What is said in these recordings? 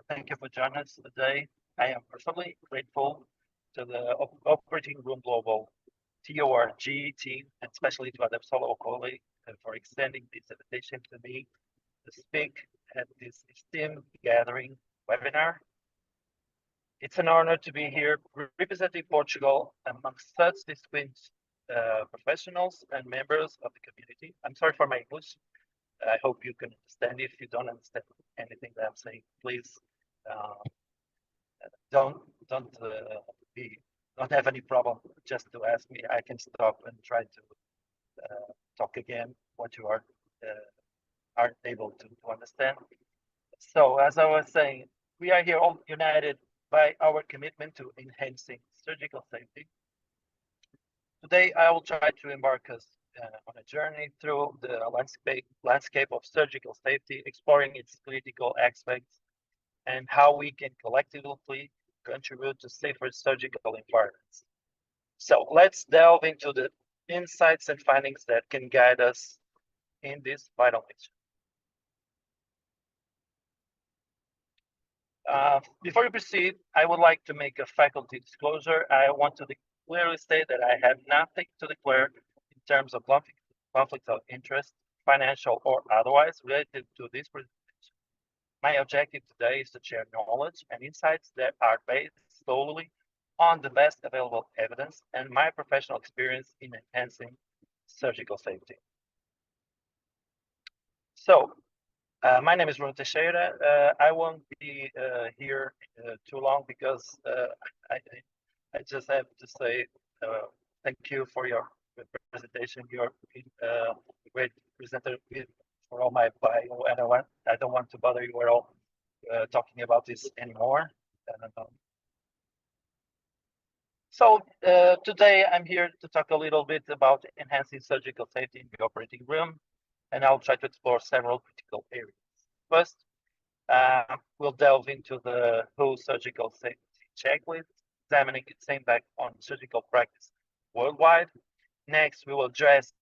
Thank you for joining us today. I am personally grateful to the Operating Room Global TORG team, and especially to Adam Solo colleague for extending this invitation to me to speak at this esteemed gathering webinar. It's an honor to be here representing Portugal amongst such distinguished professionals and members of the community. I'm sorry for my English. I hope you can understand. If you don't understand anything that I'm saying, please uh, don't don't be don't have any problem just to ask me. I can stop and try to talk again what you aren't able to understand. So as I was saying, we are here all united by our commitment to enhancing surgical safety. Today, I will try to embark us on a journey through the landscape of surgical safety, exploring its critical aspects and how we can collectively contribute to safer surgical environments. So let's delve into the insights and findings that can guide us in this vital mission. Before we proceed, I would like to make a faculty disclosure. I want to clearly state that I have nothing to declare in terms of conflict of interest, financial or otherwise, related to this presentation. My objective today is to share knowledge and insights that are based solely on the best available evidence and my professional experience in enhancing surgical safety. So, my name is Bruno Teixeira. I won't be here too long because I, I just have to say thank you for your presentation. You're a great presenter for all my bio, and I don't want to bother you at all talking about this anymore. So today I'm here to talk a little bit about enhancing surgical safety in the operating room, and I'll try to explore several critical areas. First, we'll delve into the WHO surgical safety checklist, examining its impact on surgical practice worldwide. Next, we will address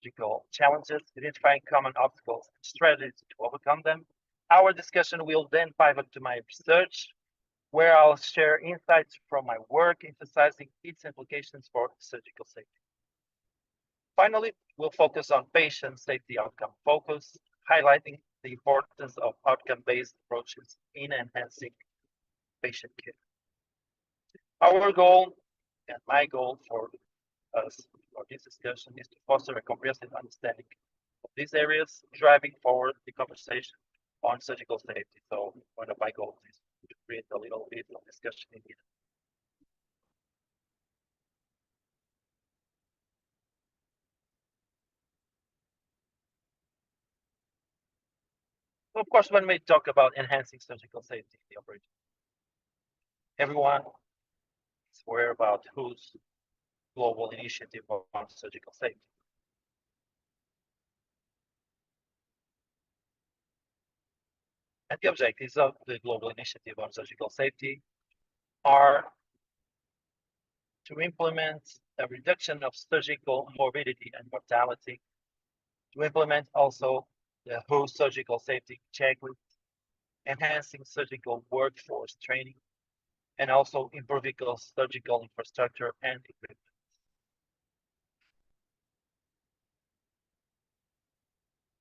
surgical challenges, identifying common obstacles and strategies to overcome them. Our discussion will then pivot to my research, where I'll share insights from my work, emphasizing its implications for surgical safety. Finally, we'll focus on patient safety outcome focus, highlighting the importance of outcome-based approaches in enhancing patient care. Our goal and my goal for us for this discussion is to foster a comprehensive understanding of these areas, driving forward the conversation on surgical safety. So one of my goals is to create a little bit of discussion in here. So of course, when we talk about enhancing surgical safety in the operation, everyone is aware about whose global initiative on surgical safety. And the objectives of the global initiative on surgical safety are to implement a reduction of surgical morbidity and mortality, to implement also the WHO surgical safety checklist, enhancing surgical workforce training, and also improving surgical infrastructure and equipment.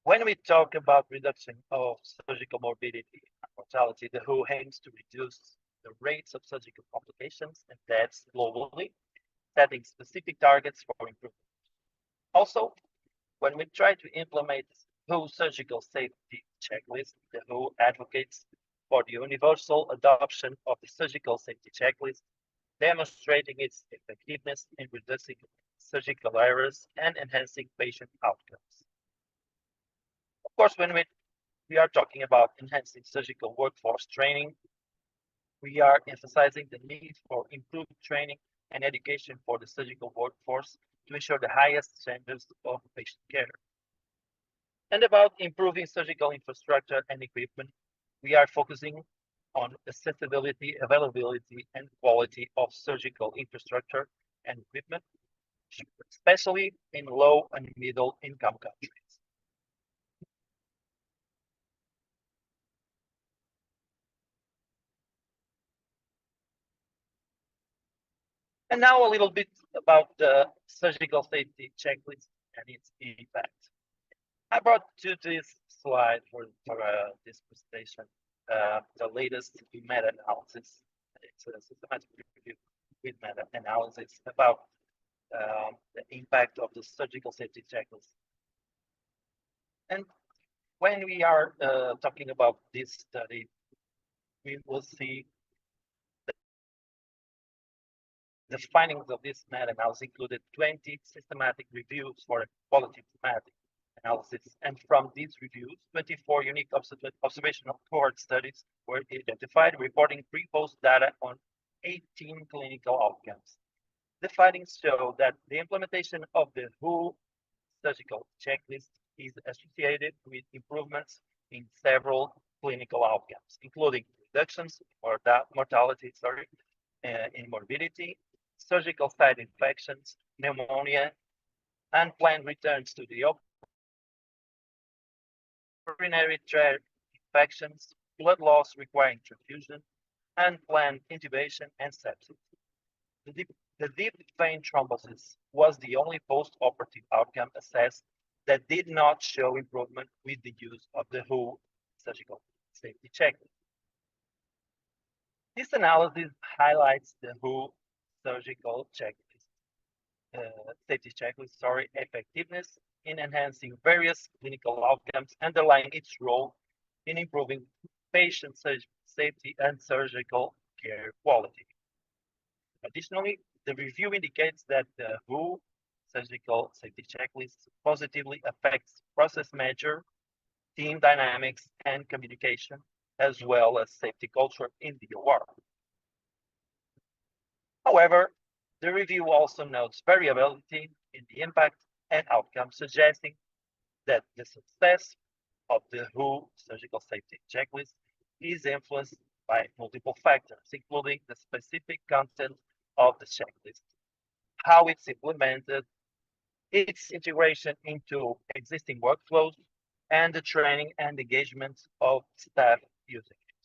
When we talk about reduction of surgical morbidity and mortality, the WHO aims to reduce the rates of surgical complications and deaths globally, setting specific targets for improvement. Also, when we try to implement the WHO surgical safety checklist, the WHO advocates for the universal adoption of the surgical safety checklist, demonstrating its effectiveness in reducing surgical errors and enhancing patient outcomes. Of course, when we are talking about enhancing surgical workforce training, we are emphasizing the need for improved training and education for the surgical workforce to ensure the highest standards of patient care. And about improving surgical infrastructure and equipment, we are focusing on accessibility, availability, and quality of surgical infrastructure and equipment, especially in low and middle income countries. And now a little bit about the surgical safety checklist and its impact. I brought to this slide for this presentation the latest meta-analysis. It's a systematic review with meta-analysis about the impact of the surgical safety checklist. And when we are talking about this study, we will see the findings of this meta-analysis included 20 systematic reviews for quality thematic analysis. And from these reviews, 24 unique observational cohort studies were identified, reporting pre-post data on 18 clinical outcomes. The findings show that the implementation of the WHO surgical checklist is associated with improvements in several clinical outcomes, including reductions or mortality, in morbidity, surgical site infections, pneumonia, unplanned returns to the urinary tract infections, blood loss requiring transfusion, unplanned intubation, and sepsis. The deep vein thrombosis was the only post-operative outcome assessed that did not show improvement with the use of the WHO surgical safety checklist. This analysis highlights the WHO surgical checklist, safety checklist, effectiveness in enhancing various clinical outcomes, underlying its role in improving patient safety and surgical care quality. Additionally, the review indicates that the WHO surgical safety checklist positively affects process measure, team dynamics, and communication, as well as safety culture in the OR. However, the review also notes variability in the impact and outcome, suggesting that the success of the WHO surgical safety checklist is influenced by multiple factors, including the specific content of the checklist, how it's implemented, its integration into existing workflows, and the training and engagement of staff using it.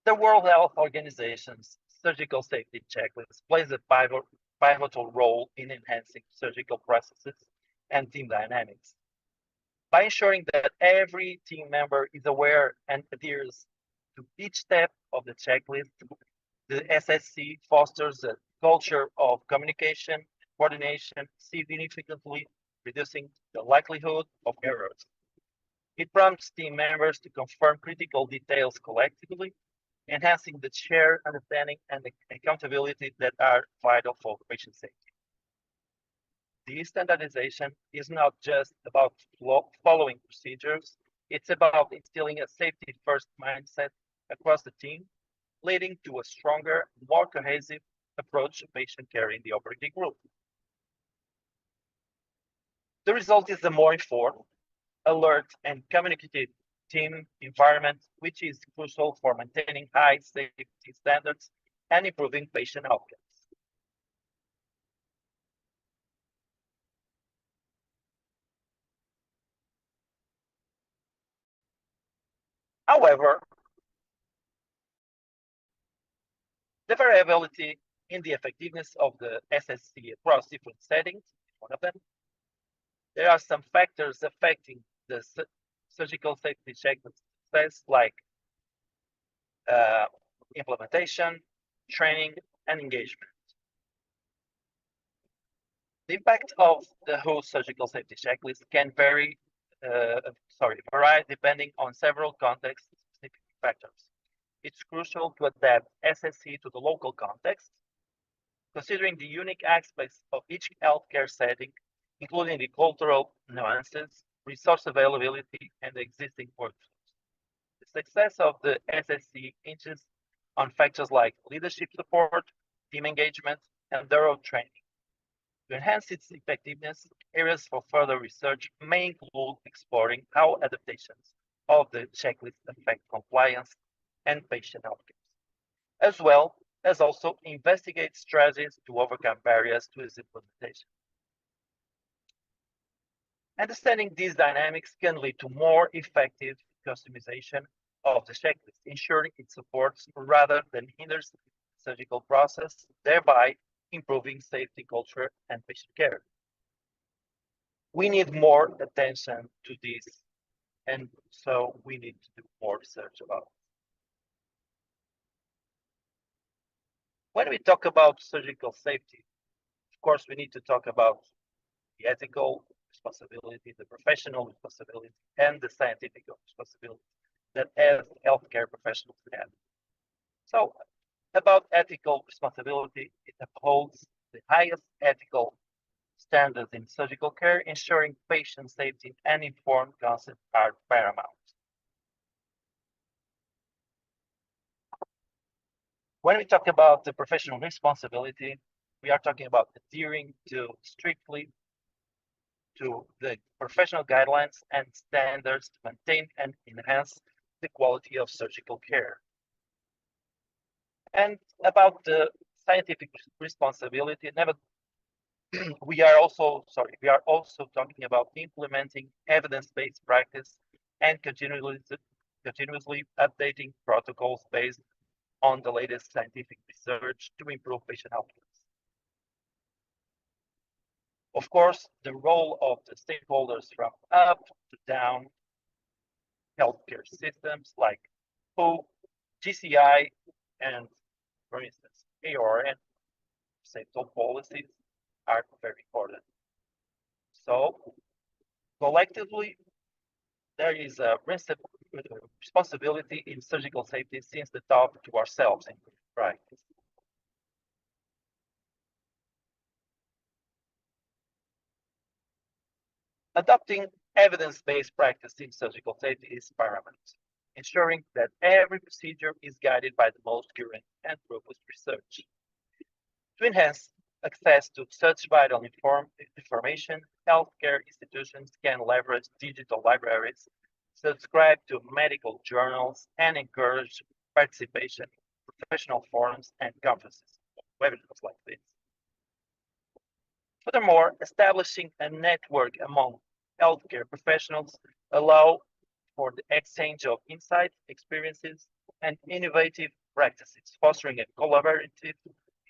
The World Health Organization's surgical safety checklist plays a pivotal role in enhancing surgical processes and team dynamics. By ensuring that every team member is aware and adheres to each step of the checklist, the SSC fosters a culture of communication and coordination, significantly reducing the likelihood of errors. It prompts team members to confirm critical details collectively, enhancing the shared understanding and the accountability that are vital for patient safety. This standardization is not just about following procedures, it's about instilling a safety-first mindset across the team, leading to a stronger, more cohesive approach to patient care in the operating room. The result is a more informed, alert, and communicative team environment, which is crucial for maintaining high safety standards and improving patient outcomes. However, the variability in the effectiveness of the SSC across different settings is one of them. There are some factors affecting the surgical safety checklist success, like implementation, training, and engagement. The impact of the WHO surgical safety checklist can vary depending on several context-specific factors. It's crucial to adapt SSC to the local context, considering the unique aspects of each healthcare setting, including the cultural nuances, resource availability, and the existing workflows. The success of the SSC hinges on factors like leadership support, team engagement, and thorough training. To enhance its effectiveness, areas for further research may include exploring how adaptations of the checklist affect compliance and patient outcomes, as well as also investigate strategies to overcome barriers to its implementation. Understanding these dynamics can lead to more effective customization of the checklist, ensuring it supports rather than hinders the surgical process, thereby improving safety culture and patient care. We need more attention to this, and so we need to do more research about it. When we talk about surgical safety, of course, we need to talk about the ethical responsibility, the professional responsibility, and the scientific responsibility that as healthcare professionals have. So, about ethical responsibility, it upholds the highest ethical standards in surgical care, ensuring patient safety and informed consent are paramount. When we talk about the professional responsibility, we are talking about adhering to strictly to the professional guidelines and standards to maintain and enhance the quality of surgical care. And about the scientific responsibility, we are also talking about implementing evidence-based practice and continuously updating protocols based on the latest scientific research to improve patient outcomes. Of course, the role of the stakeholders from up to down healthcare systems like WHO, GCI, and for instance, AORN, safety policies are very important. So collectively, there is a responsibility in surgical safety since the top to ourselves in practice. Adopting evidence-based practice in surgical safety is paramount, ensuring that every procedure is guided by the most current and robust research. To enhance access to such vital information, healthcare institutions can leverage digital libraries, subscribe to medical journals, and encourage participation in professional forums and conferences, webinars like this. Furthermore, establishing a network among healthcare professionals allow for the exchange of insights, experiences, and innovative practices, fostering a collaborative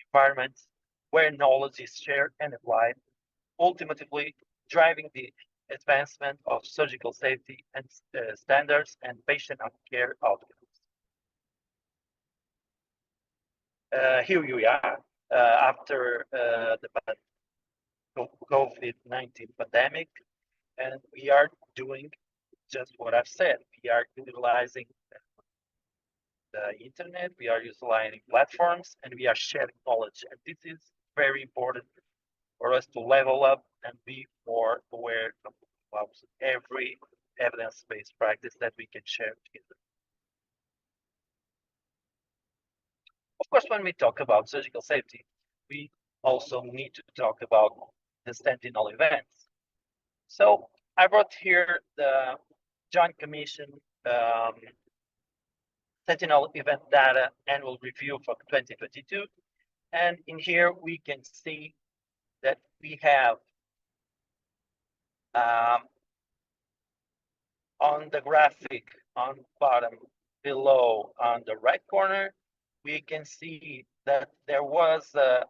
environment where knowledge is shared and applied, ultimately driving the advancement of surgical safety and standards and patient care outcomes. Here we are after the COVID-19 pandemic, and we are doing just what I've said. We are utilizing the internet, we are utilizing platforms, and we are sharing knowledge. And this is very important for us to level up and be more aware about every evidence-based practice that we can share together. Of course, when we talk about surgical safety, we also need to talk about the sentinel events. So I brought here the Joint Commission sentinel event data annual review for 2022. And in here, we can see that we have on the graphic on bottom below on the right corner, we can see that there was a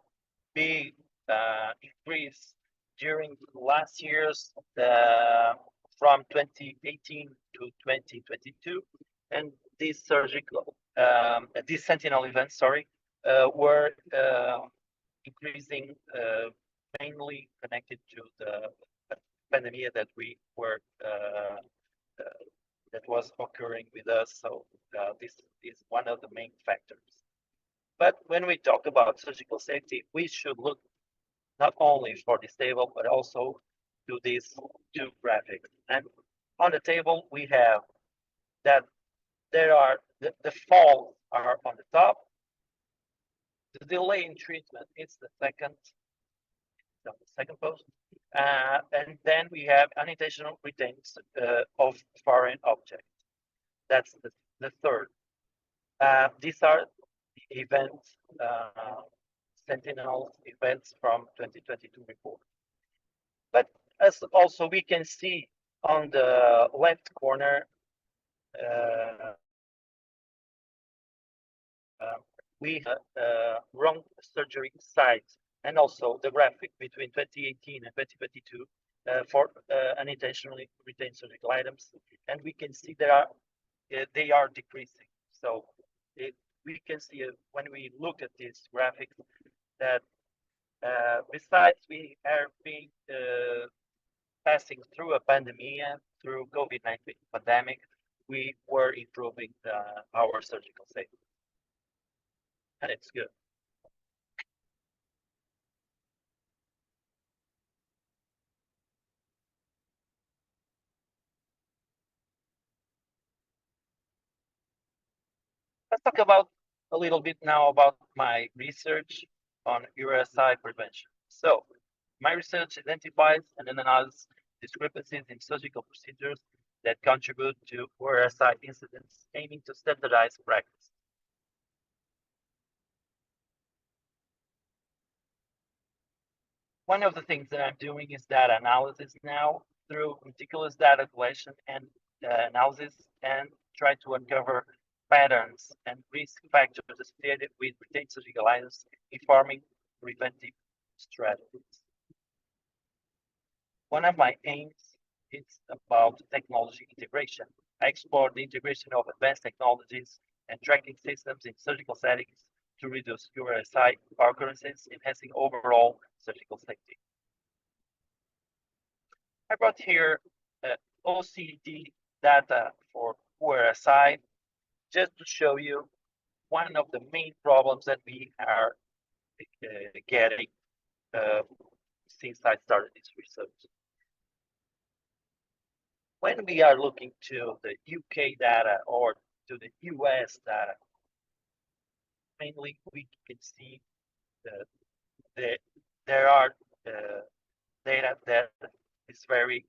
big increase during last year's from 2018 to 2022, and these these sentinel events, were increasing mainly connected to the pandemic that we were that was occurring with us. So this is one of the main factors. But when we talk about surgical safety, we should look not only for this table, but also to these two graphics. And on the table, we have that there are the falls are on the top. The delay in treatment is the second post. And then we have unintentional retains of foreign objects. That's the third. These are the events, Sentinel events from 2022 report. But as also we can see on the left corner, uh, we wrong surgery sites and also the graphic between 2018 and 2022 for unintentionally retained surgical items, and we can see they are decreasing. So we can see when we look at these graphics that besides we are being passing through a pandemic, through COVID-19 pandemic, we were improving our surgical safety, and it's good. Let's talk about a little bit now about my research on URSI prevention. So, my research identifies and analyzes discrepancies in surgical procedures that contribute to URSI incidents, aiming to standardize practice. One of the things that I'm doing is data analysis now through meticulous data collection and analysis, and try to uncover patterns and risk factors associated with retained surgical items, informing preventive strategies. One of my aims is about technology integration. I explore the integration of advanced technologies and tracking systems in surgical settings to reduce URSI occurrences, enhancing overall surgical safety. I brought here OCD data for URSI just to show you one of the main problems that we are getting since I started this research. When we are looking to the UK data or to the US data, mainly we can see that there are data that is very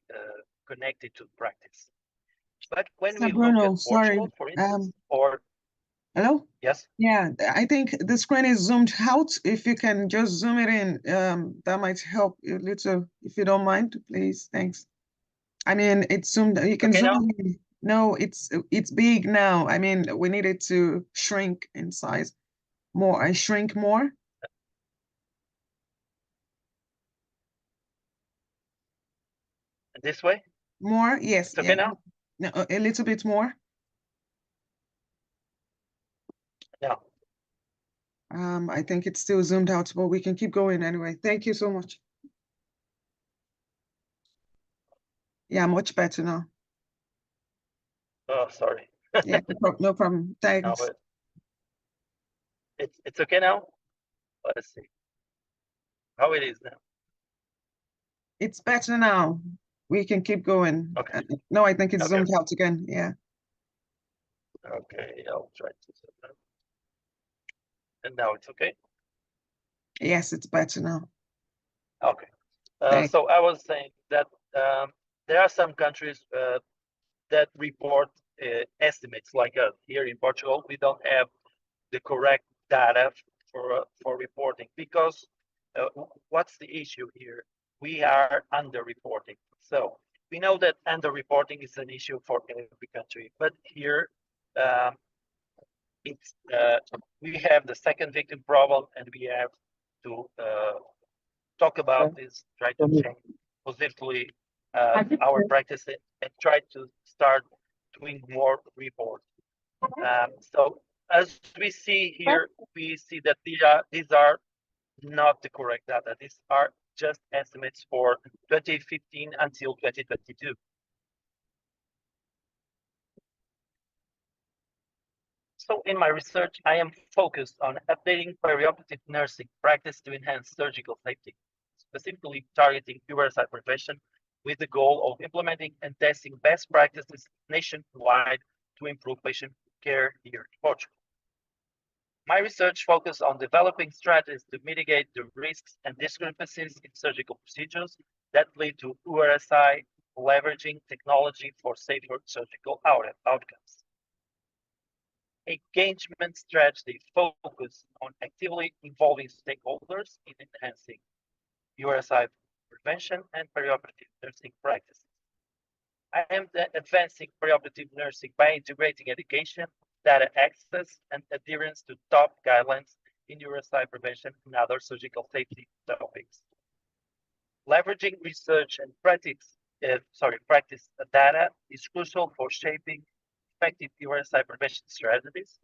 connected to practice. But when So we look Bruno, at sorry. Portugal, for instance, or Hello? yes, Yeah, I think the screen is zoomed out. If you can just zoom it in, that might help a little, if you don't mind, please. Thanks. I mean, it's zoomed. You can okay zoom now. in. No, it's big now. I mean, we need it to shrink in size more. I shrink more. This way? More, yes, It's okay yeah. now? No, a little bit more. No. I think it's still zoomed out, but we can keep going anyway. Thank you so much. Yeah, much better now. Oh, sorry. Yeah, no problem. No, Thanks. but it's okay now. Let's see how it is now. It's better now. We can keep going. Okay. No, I think it's Okay. zoomed out again. Yeah. Okay. I'll try to set that. And now it's okay. Yes, it's better now. Okay. Thanks. So I was saying that there are some countries that report estimates like us. Here in Portugal, we don't have the correct data for reporting because what's the issue here? We are underreporting. So we know that underreporting is an issue for every country, but here it's we have the second victim problem, and we have to talk about this, try to change positively our practice and try to start doing more reports. So as we see here, we see that these are not the correct data. These are just estimates for 2015 until 2022. So in my research, I am focused on updating perioperative nursing practice to enhance surgical safety, specifically targeting URSI prevention with the goal of implementing and testing best practices nationwide to improve patient care here in Portugal. My research focused on developing strategies to mitigate the risks and discrepancies in surgical procedures that lead to URSI, leveraging technology for safer surgical outcomes. Engagement strategy focus on actively involving stakeholders in enhancing URSI prevention and perioperative nursing practices. I am advancing preoperative nursing by integrating education, data access, and adherence to top guidelines in neuropsych prevention and other surgical safety topics. Leveraging research and practice data is crucial for shaping effective neuropsych prevention strategies,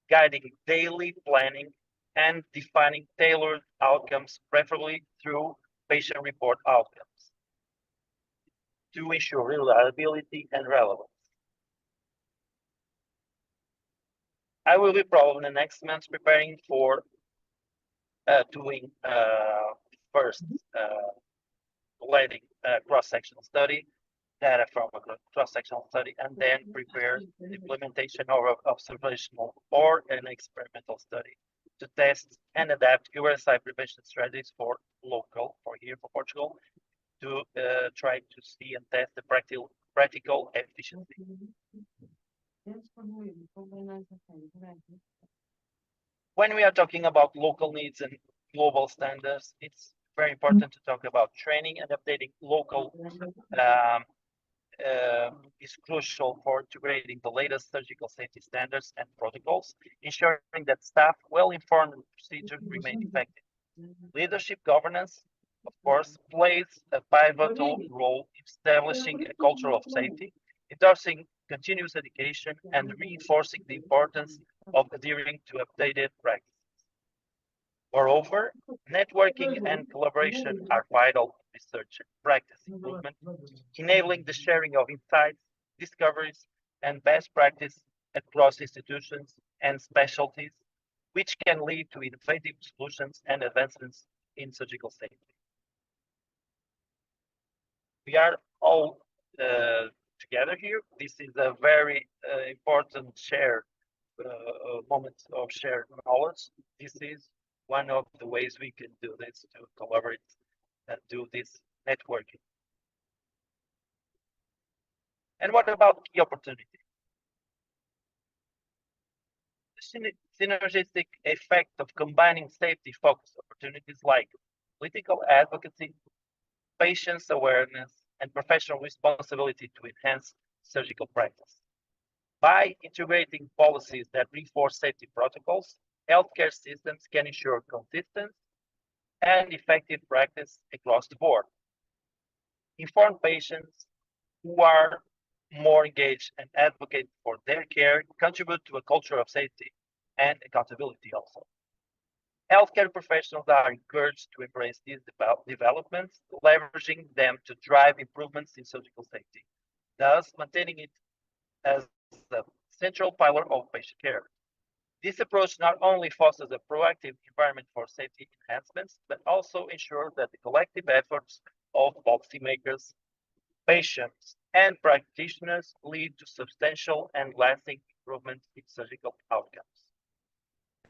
guiding daily planning, and defining tailored outcomes, preferably through patient report outcomes, to ensure reliability and relevance. I will be probably in the next month preparing for doing first leading a cross-sectional study, data from a cross-sectional study, and then prepare the implementation of observational or an experimental study to test and adapt USI prevention strategies for here for Portugal, to try to see and test the practical efficiency. When we are talking about local needs and global standards, it's very important to talk about training and updating local is crucial for integrating the latest surgical safety standards and protocols, ensuring that staff well-informed procedures remain effective. Leadership governance, of course, plays a pivotal role in establishing a culture of safety, endorsing continuous education, and reinforcing the importance of adhering to updated practices. Moreover, networking and collaboration are vital to research and practice improvement, enabling the sharing of insights, discoveries, and best practice across institutions and specialties, which can lead to innovative solutions and advancements in surgical safety. We are all together here. This is a very important moment of shared knowledge. This is one of the ways we can do this, to collaborate and do this networking. And what about key opportunities? The synergistic effect of combining safety-focused opportunities like political advocacy, patients' awareness, and professional responsibility to enhance surgical practice. By integrating policies that reinforce safety protocols, healthcare systems can ensure consistent and effective practice across the board. Informed patients who are more engaged and advocate for their care contribute to a culture of safety and accountability also. Healthcare professionals are encouraged to embrace these developments, leveraging them to drive improvements in surgical safety, thus maintaining it as the central pillar of patient care. This approach not only fosters a proactive environment for safety enhancements, but also ensures that the collective efforts of policymakers, patients, and practitioners lead to substantial and lasting improvements in surgical outcomes.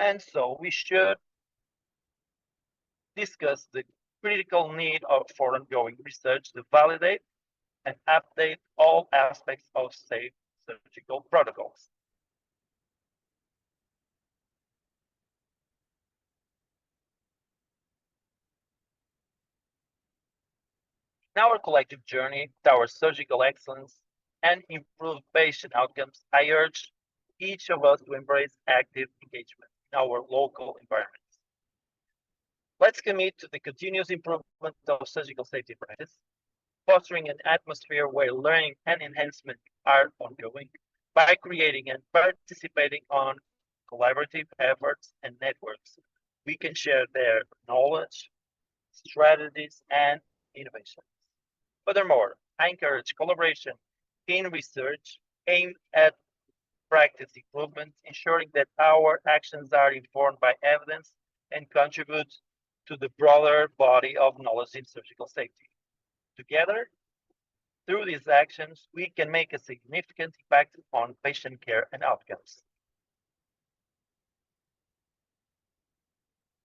And so we should discuss the critical need for ongoing research to validate and update all aspects of safe surgical protocols. In our collective journey towards surgical excellence and improved patient outcomes, I urge each of us to embrace active engagement in our local environments. Let's commit to the continuous improvement of surgical safety practice, fostering an atmosphere where learning and enhancement are ongoing by creating and participating on collaborative efforts and networks. We can share their knowledge, strategies, and innovations. Furthermore, I encourage collaboration in research aimed at practice improvement, ensuring that our actions are informed by evidence and contribute to the broader body of knowledge in surgical safety. Together, through these actions, we can make a significant impact on patient care and outcomes.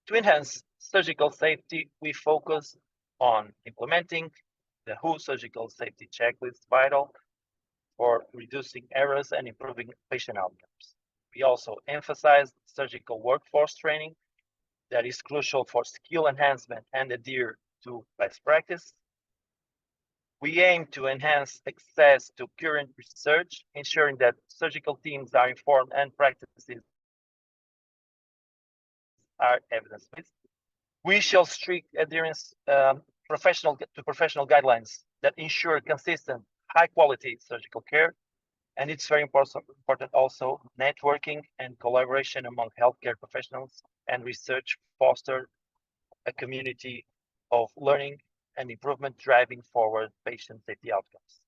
To enhance surgical safety, we focus on implementing the WHO surgical safety checklist, vital for reducing errors and improving patient outcomes. We also emphasize surgical workforce training that is crucial for skill enhancement and adhere to best practice. We aim to enhance access to current research, ensuring that surgical teams are informed and practices are evidence-based. We shall strict adherence to professional guidelines that ensure consistent, high-quality surgical care. And it's very important also networking and collaboration among healthcare professionals and research foster a community of learning and improvement driving forward patient safety outcomes.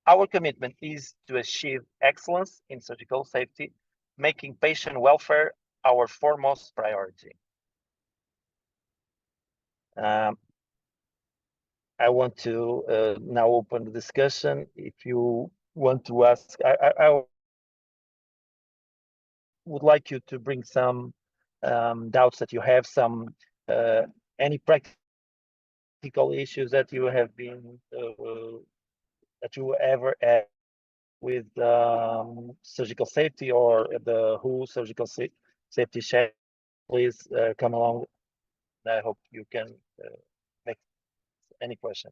Our commitment is to achieve excellence in surgical safety, making patient welfare our foremost priority. I want to now open the discussion. If you want to ask, I would like you to bring some doubts that you have, any practical issues that you have been that you ever had with surgical safety or the WHO surgical safety check. Please come along. I hope you can make any question.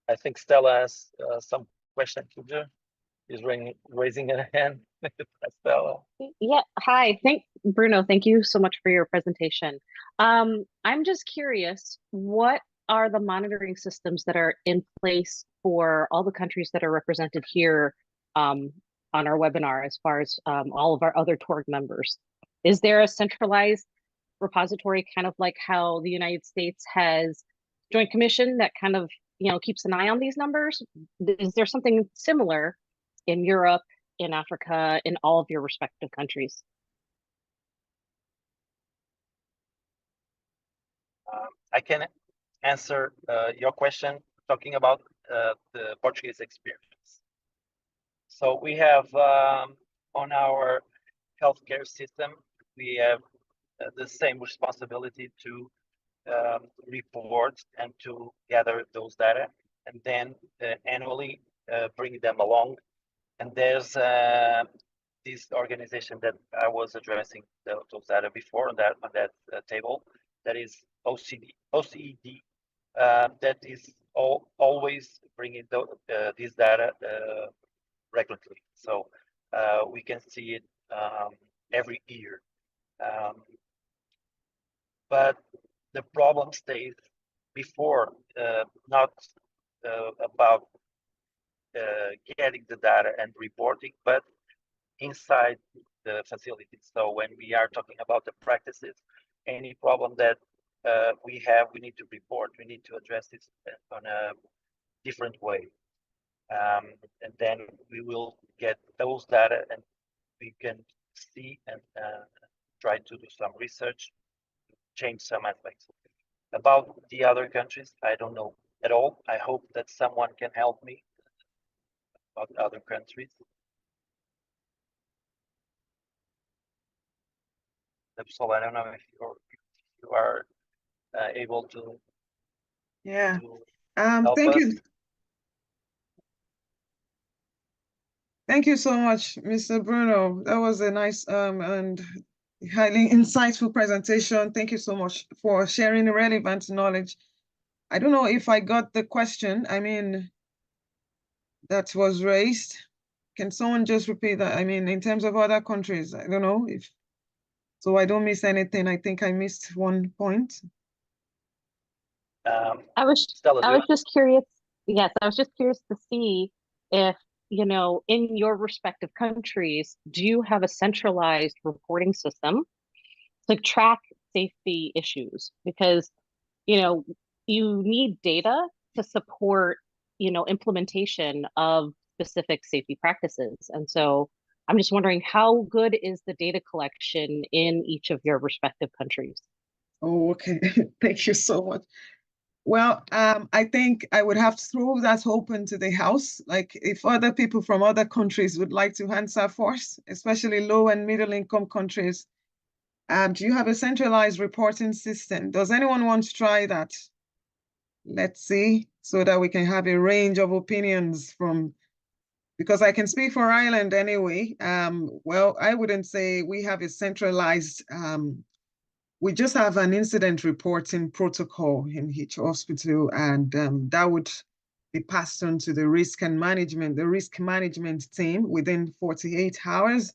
I think Stella has some question to do. Is raising her hand. Stella. Yeah, hi. Bruno, thank you so much for your presentation. I'm just curious, what are the monitoring systems that are in place for all the countries that are represented here on our webinar, as far as all of our other TORG members? Is there a centralized repository, kind of like how the United States has Joint Commission that kind of, keeps an eye on these numbers? Is there something similar in Europe, in Africa, in all of your respective countries? I can answer your question talking about the Portuguese experience. So we have on our healthcare system, we have the same responsibility to report and to gather those data, and then annually bring them along. And there's this organization that I was addressing those data before on that table, that is OCED, that is always bringing this data regularly. So we can see it every year. But the problem stays before, not about getting the data and reporting, but inside the facility. So when we are talking about the practices, any problem that we have, we need to report, we need to address this on a different way. And then we will get those data and we can see and try to do some research, change some aspects. About the other countries, I don't know at all. I hope that someone can help me about other countries. So I don't know if you are able to. Yeah. To thank us. you. Thank you so much, Mr. Bruno. That was a nice and highly insightful presentation. Thank you so much for sharing relevant knowledge. I don't know if I got the question, that was raised. Can someone just repeat that? In terms of other countries, I don't know if, so I don't miss anything. I think I missed one point. I was just curious. Yes, I was just curious to see if, in your respective countries, do you have a centralized reporting system to track safety issues? Because, you need data to support, implementation of specific safety practices. And so I'm just wondering, how good is the data collection in each of your respective countries? Oh, okay. Thank you so much. Well, I think I would have to throw that open to the House. Like, if other people from other countries would like to answer first, especially low and middle income countries. Do you have a centralized reporting system? Does anyone want to try that? Let's see, so that we can have a range of opinions from, because I can speak for Ireland anyway. Well, I wouldn't say we have a centralized, we just have an incident reporting protocol in each hospital, and that would be passed on to the risk management team within 48 hours.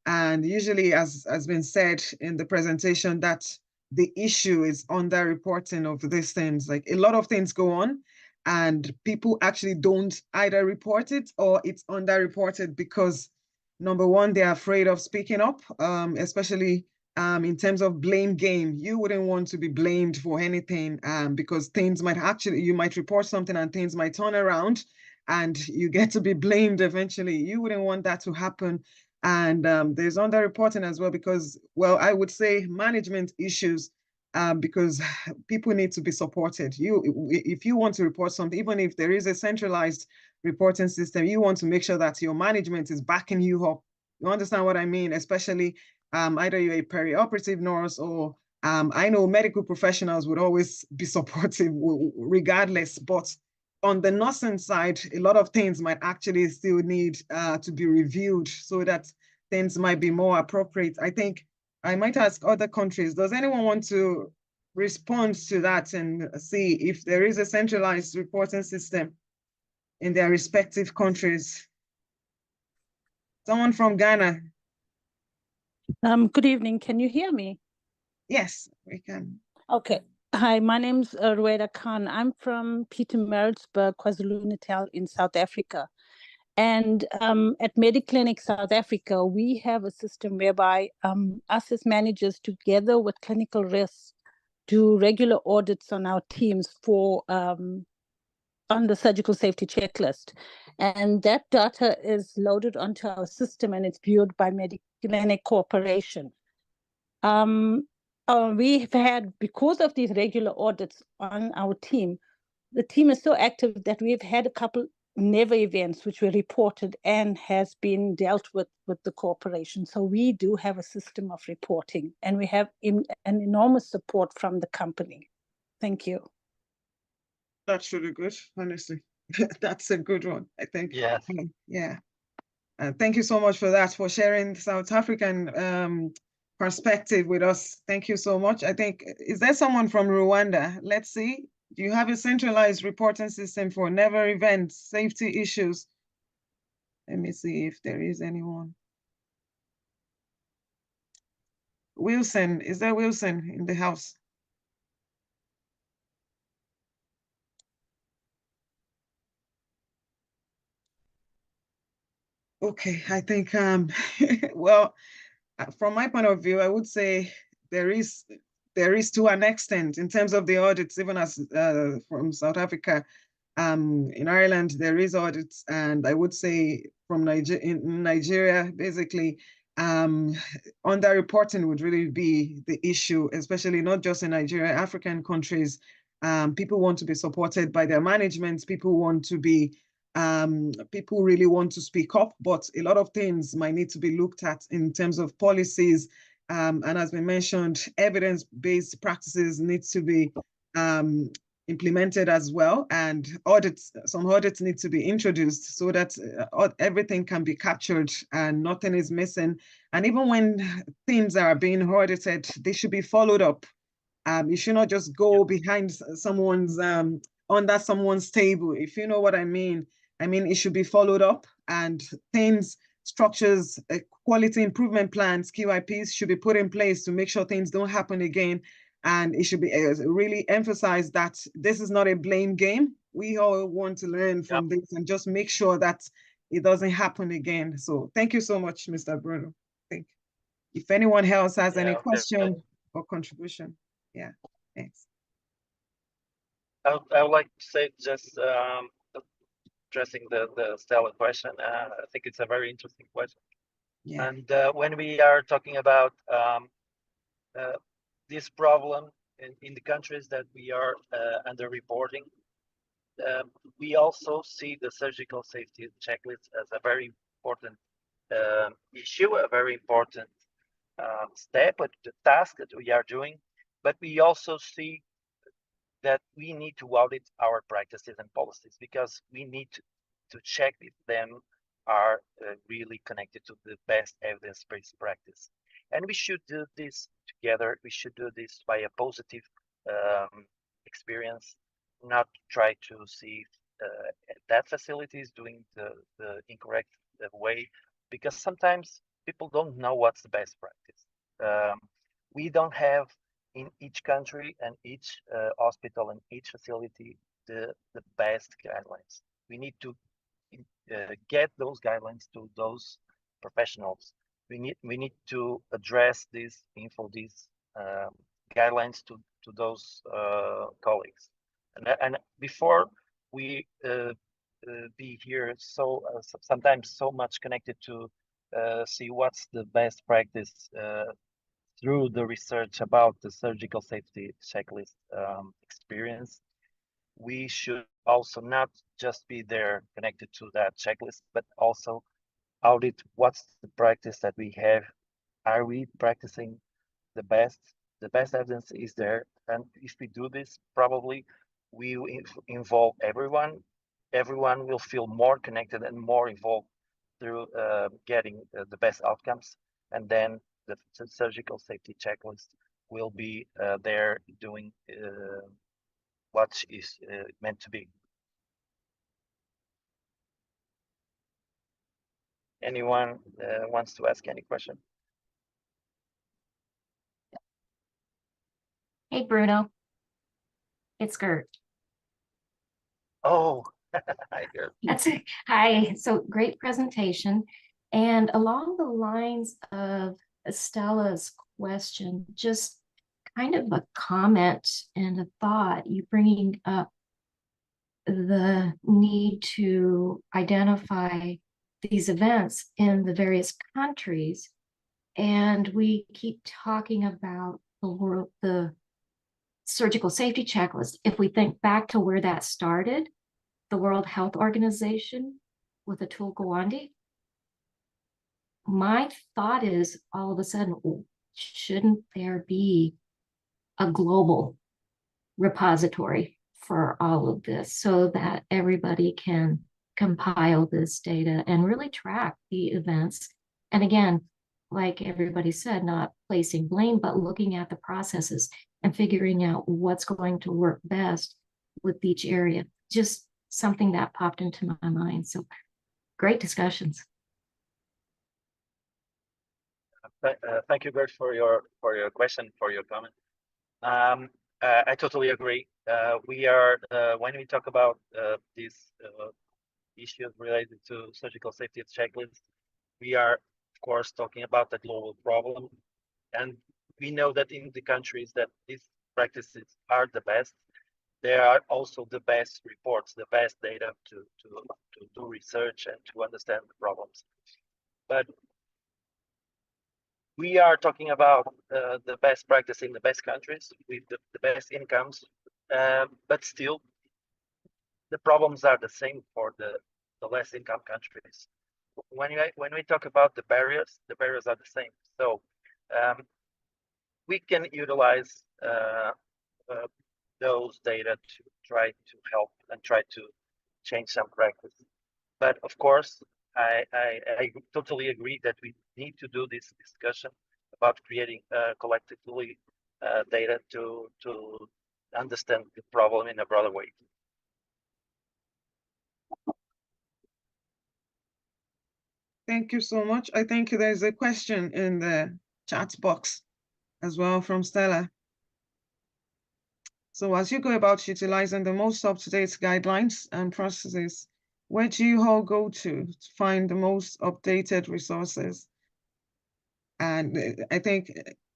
And usually, as has been said in the presentation, that the issue is underreporting of these things. Like a lot of things go on, and people actually don't either report it or it's underreported because, number one, they're afraid of speaking up, especially in terms of blame game. You wouldn't want to be blamed for anything because things might actually, you might report something and things might turn around and you get to be blamed eventually. You wouldn't want that to happen. And there's underreporting as well because, well, I would say management issues because people need to be supported. If you want to report something, even if there is a centralized reporting system, you want to make sure that your management is backing you up. You understand what I mean? Especially either you're a perioperative nurse or I know medical professionals would always be supportive regardless, but on the nursing side, a lot of things might actually still need to be reviewed so that things might be more appropriate. I think I might ask other countries, does anyone want to respond to that and see if there is a centralized reporting system in their respective countries? Someone from Ghana. Good evening. Can you hear me? Yes, we can. Okay. Hi, my name's Rueda Khan. I'm from Pietermaritzburg, KwaZulu-Natal in South Africa. And at Mediclinic South Africa, we have a system whereby us as managers, together with clinical risks, do regular audits on our teams for on the surgical safety checklist. And that data is loaded onto our system and it's viewed by Mediclinic Corporation. We've had, because of these regular audits on our team, the team is so active that we've had a couple never events which were reported and has been dealt with the corporation. So we do have a system of reporting and we have an enormous support from the company. Thank you. That's really good, honestly. That's a good one, I think. Yes. Yeah. Thank you so much for that, for sharing South African perspective with us. Thank you so much. I think, is there someone from Rwanda? Let's see. Do you have a centralized reporting system for never events, safety issues? Let me see if there is anyone. Wilson, is there Wilson in the house? Okay, I think, well, from my point of view, I would say there is to an extent in terms of the audits, even as from South Africa, in Ireland, there is audits, and I would say from in Nigeria, basically, underreporting would really be the issue, especially not just in Nigeria, African countries. People want to be supported by their management. People want to be people really want to speak up, but a lot of things might need to be looked at in terms of policies. And as we mentioned, evidence-based practices need to be implemented as well, and some audits need to be introduced so that everything can be captured and nothing is missing. And even when things are being audited, they should be followed up. You should not just go behind someone's under someone's table, if you know what I mean. I mean, it should be followed up, and things, structures, quality improvement plans, QIPs should be put in place to make sure things don't happen again. And it should be really emphasized that this is not a blame game. We all want to learn from this and just make sure that it doesn't happen again. So thank you so much, Mr. Bruno. Thank you. If anyone else has any question or contribution, yeah, thanks. I would like to say just addressing the Stella question. I think it's a very interesting question. Yeah. And when we are talking about this problem in the countries that we are under-reporting, we also see the surgical safety checklist as a very important issue, a very important step, the task that we are doing. But we also see that we need to audit our practices and policies, because we need to check if them are really connected to the best evidence-based practice. And we should do this together. We should do this by a positive experience, not try to see that facility is doing the incorrect way, because sometimes people don't know what's the best practice. We don't have in each country and each hospital and each facility the best guidelines. We need to get those guidelines to those professionals. We need to address these guidelines to those colleagues. And before we be here sometimes so much connected to see what's the best practice through the research about the surgical safety checklist experience, we should also not just be there connected to that checklist, but also audit what's the practice that we have. Are we practicing the best? The best evidence is there. And if we do this, probably we will involve everyone. Everyone will feel more connected and more involved through getting the best outcomes. And then the surgical safety checklist will be there doing what is meant to be. Anyone wants to ask any question? Hey, Bruno. It's Gert. Oh, hi, Gert. That's it. Hi. So great presentation. And along the lines of Stella's question, just kind of a comment and a thought, you bringing up the need to identify these events in the various countries. And we keep talking about the surgical safety checklist. If we think back to where that started, the World Health Organization with Atul Gawande, my thought is all of a sudden, shouldn't there be a global repository for all of this so that everybody can compile this data and really track the events? And again, like everybody said, not placing blame, but looking at the processes and figuring out what's going to work best with each area. Just something that popped into my mind. So great discussions. Thank you, Bert, for your question, for your comment. I totally agree. We are when we talk about these issues related to surgical safety checklist, we are of course talking about the global problem, and we know that in the countries that these practices are the best, there are also the best reports, the best data to do research and to understand the problems. But we are talking about the best practice in the best countries with the best incomes, but still the problems are the same for the less income countries. When we talk about the barriers are the same. So we can utilize those data to try to help and try to change some practice. But of course, I totally agree that we need to do this discussion about creating collectively data to understand the problem in a broader way. Thank you so much. I think there's a question in the chat box as well from Stella. So as you go about utilizing the most up-to-date guidelines and processes, where do you all go to find the most updated resources? And I think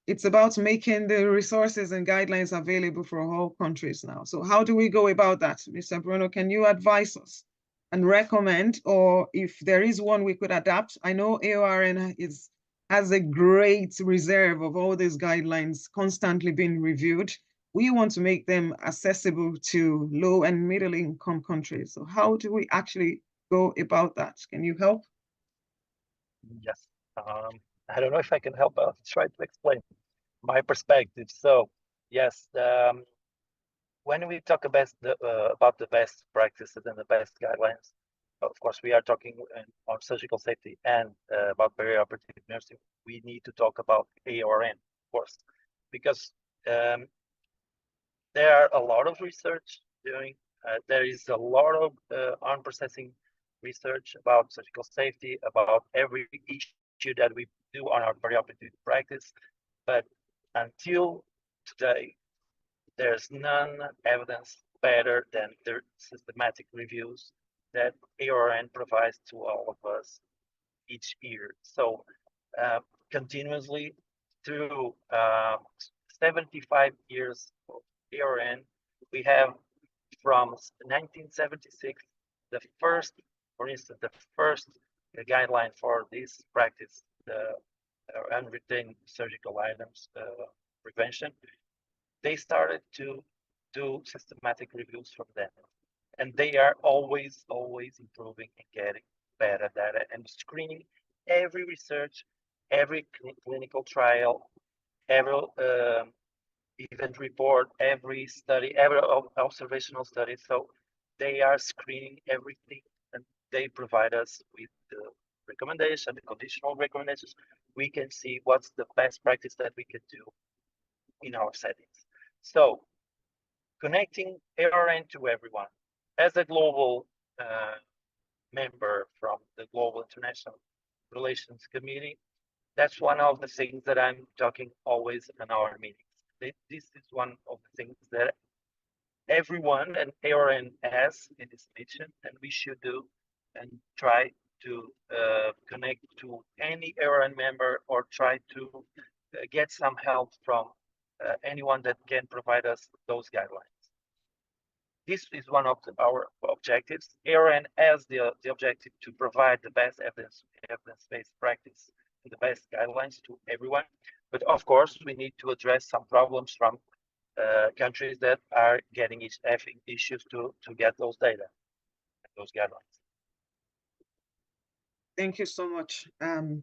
it's about making the resources and guidelines available for all countries now. So how do we go about that? Mr. Bruno, can you advise us and recommend, or if there is one we could adapt? I know AORN has a great reserve of all these guidelines constantly being reviewed. We want to make them accessible to low and middle income countries. So how do we actually go about that? Can you help? Yes. I don't know if I can help. I'll try to explain my perspective. So yes, when we talk about the best practices and the best guidelines, of course, we are talking on surgical safety and about perioperative nursing. We need to talk about ARN, of course, because there are a lot of research doing. There is a lot of on-processing research about surgical safety, about every issue that we do on our perioperative practice. But until today, there's none evidence better than the systematic reviews that ARN provides to all of us each year. So continuously through 75 years of ARN, we have from 1976, the first, for instance, the first guideline for this practice, the unretained surgical items prevention. They started to do systematic reviews from them. And they are always improving and getting better data and screening every research, every clinical trial, every event report, every study, every observational study. So they are screening everything and they provide us with the recommendation, the conditional recommendations. We can see what's the best practice that we could do in our settings. So connecting ARN to everyone. As a global member from the Global International Relations Committee, that's one of the things that I'm talking always in our meetings. This is one of the things that everyone and ARN has in this mission, and we should do and try to connect to any ARN member or try to get some help from anyone that can provide us those guidelines. This is one of our objectives. ARN has the objective to provide the best evidence-based practice and the best guidelines to everyone. But of course, we need to address some problems from countries that are having issues to get those data, those guidelines. Thank you so much.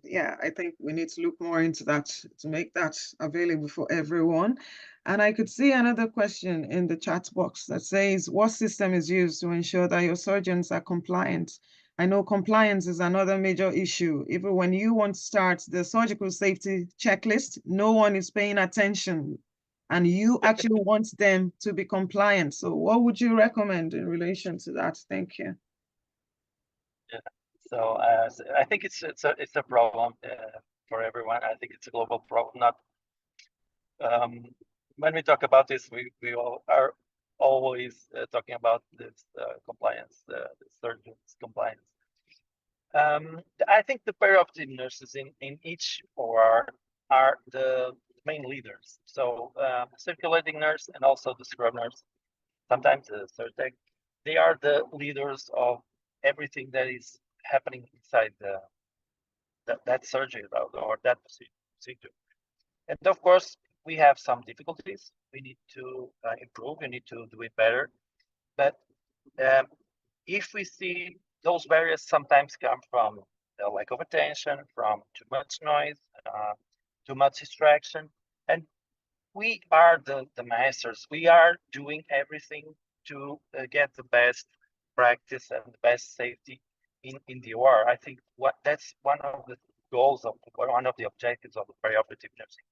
Yeah, I think we need to look more into that to make that available for everyone. And I could see another question in the chat box that says, what system is used to ensure that your surgeons are compliant? I know compliance is another major issue. Even when you want to start the surgical safety checklist, no one is paying attention and you actually want them to be compliant. So what would you recommend in relation to that? Thank you. Yeah. So I think it's a problem for everyone. I think it's a global problem. Not when we talk about this, we all are always talking about this compliance, the surgeons' compliance. I think the perioperative nurses in each OR are the main leaders. So circulating nurse and also the scrub nurse, sometimes the surtech, they are the leaders of everything that is happening inside that surgery or that procedure. And of course, we have some difficulties. We need to improve. We need to do it better. But if we see those barriers sometimes come from the lack of attention, from too much noise, too much distraction, and we are the masters. We are doing everything to get the best practice and the best safety in the OR. I think that's one of the goals of one of the objectives of the perioperative nursing.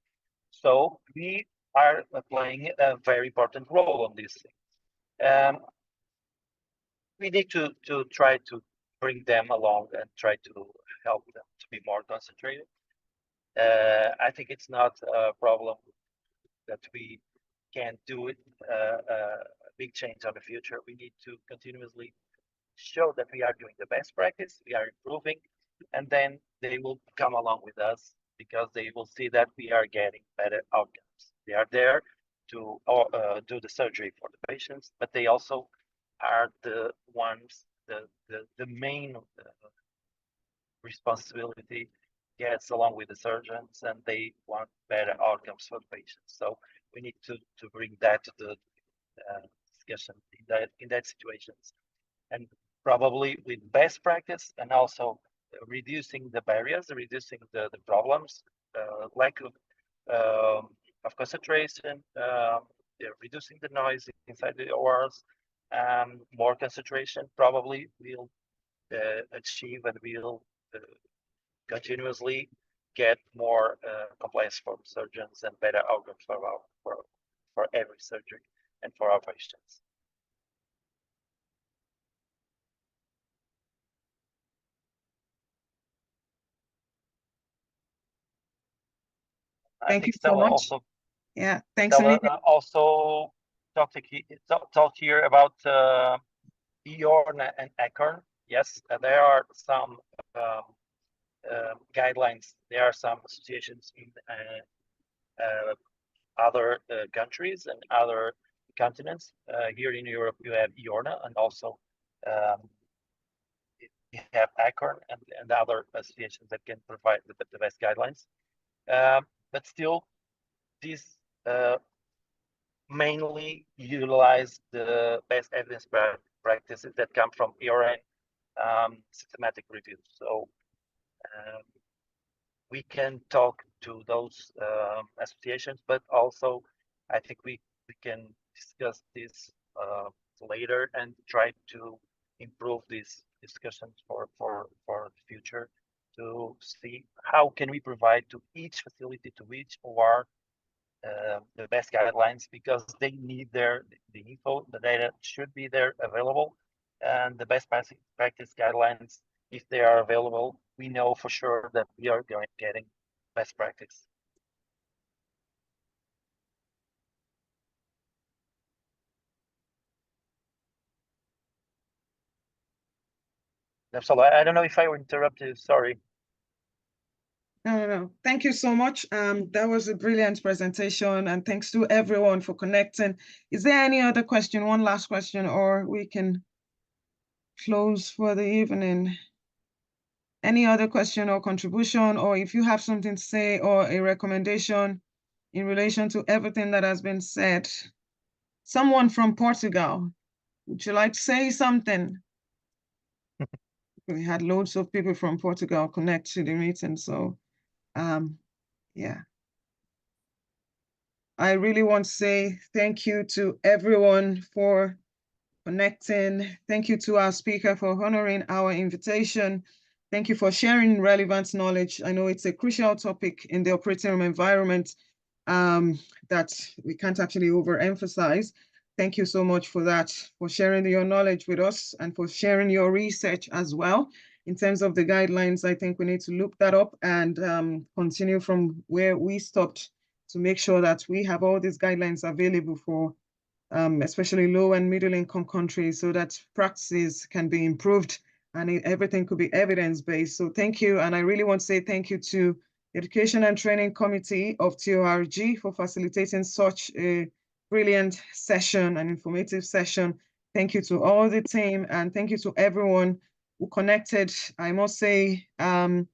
So we are playing a very important role on this thing. We need to try to bring them along and try to help them to be more concentrated. I think it's not a problem that we can do it a big change on the future. We need to continuously show that we are doing the best practice, we are improving, and then they will come along with us because they will see that we are getting better outcomes. They are there to do the surgery for the patients, but they also are the ones, the main responsibility gets along with the surgeons, and they want better outcomes for the patients. So we need to bring that to the discussion in that situations, and probably with best practice and also reducing the barriers, reducing the problems, lack of concentration, reducing the noise inside the ORs, more concentration probably will achieve and will continuously get more compliance from surgeons and better outcomes for every surgery and for our patients. Thank you so much. Also, yeah, thanks. Stella also talked here about EORN and ACORN. Yes, there are some guidelines. There are some associations in other countries and other continents. Here in Europe, you have EORNA, and also you have ACORN and other associations that can provide the best guidelines. But still, these mainly utilize the best evidence practices that come from EORN systematic reviews. So we can talk to those associations, but also I think we can discuss this later and try to improve these discussions for the future, to see how can we provide to each facility, to each OR, the best guidelines, because they need the info, the data should be there available, and the best practice guidelines, if they are available, we know for sure that we are getting best practice. That's all. I don't know if I interrupted, sorry. No. Thank you so much. That was a brilliant presentation, and thanks to everyone for connecting. Is there any other question, one last question, or we can close for the evening? Any other question or contribution, or if you have something to say or a recommendation in relation to everything that has been said? Someone from Portugal, would you like to say something? We had loads of people from Portugal connect to the meeting, so yeah. I really want to say thank you to everyone for connecting. Thank you to our speaker for honoring our invitation. Thank you for sharing relevant knowledge. I know it's a crucial topic in the operating room environment that we can't actually overemphasize. Thank you so much for that, for sharing your knowledge with us and for sharing your research as well. In terms of the guidelines, I think we need to look that up and continue from where we stopped to make sure that we have all these guidelines available for especially low and middle income countries, so that practices can be improved and everything could be evidence-based. So thank you. And I really want to say thank you to Education and Training Committee of TORG for facilitating such a brilliant session, an informative session. Thank you to all the team, and thank you to everyone who connected. I must say, good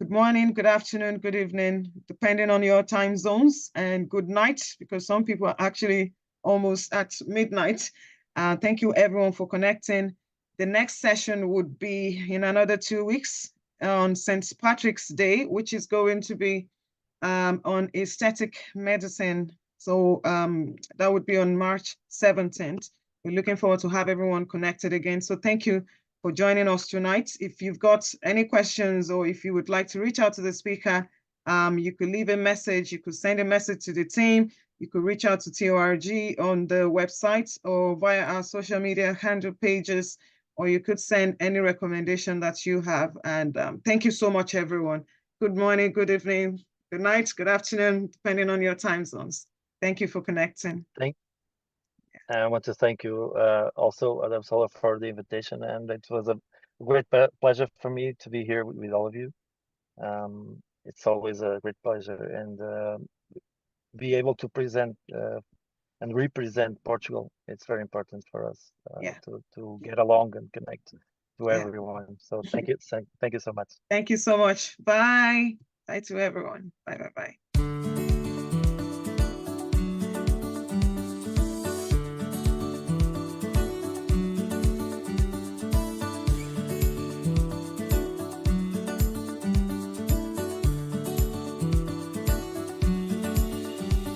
morning, good afternoon, good evening, depending on your time zones, and good night, because some people are actually almost at midnight. Thank you everyone for connecting. The next session would be in another 2 weeks on St. Patrick's Day, which is going to be on aesthetic medicine. So that would be on March 17th. We're looking forward to have everyone connected again. So thank you for joining us tonight. If you've got any questions or if you would like to reach out to the speaker, you could leave a message, you could send a message to the team, you could reach out to TORG on the website or via our social media handle pages, or you could send any recommendation that you have. And thank you so much, everyone. Good morning, good evening, good night, good afternoon, depending on your time zones. Thank you for connecting. I want to thank you also, Adam Sola, for the invitation, and it was a great pleasure for me to be here with all of you. It's always a great pleasure, and be able to present and represent Portugal. It's very important for us to get along and connect to everyone. So thank you so much. Thank you so much. Bye. Bye to everyone. Bye.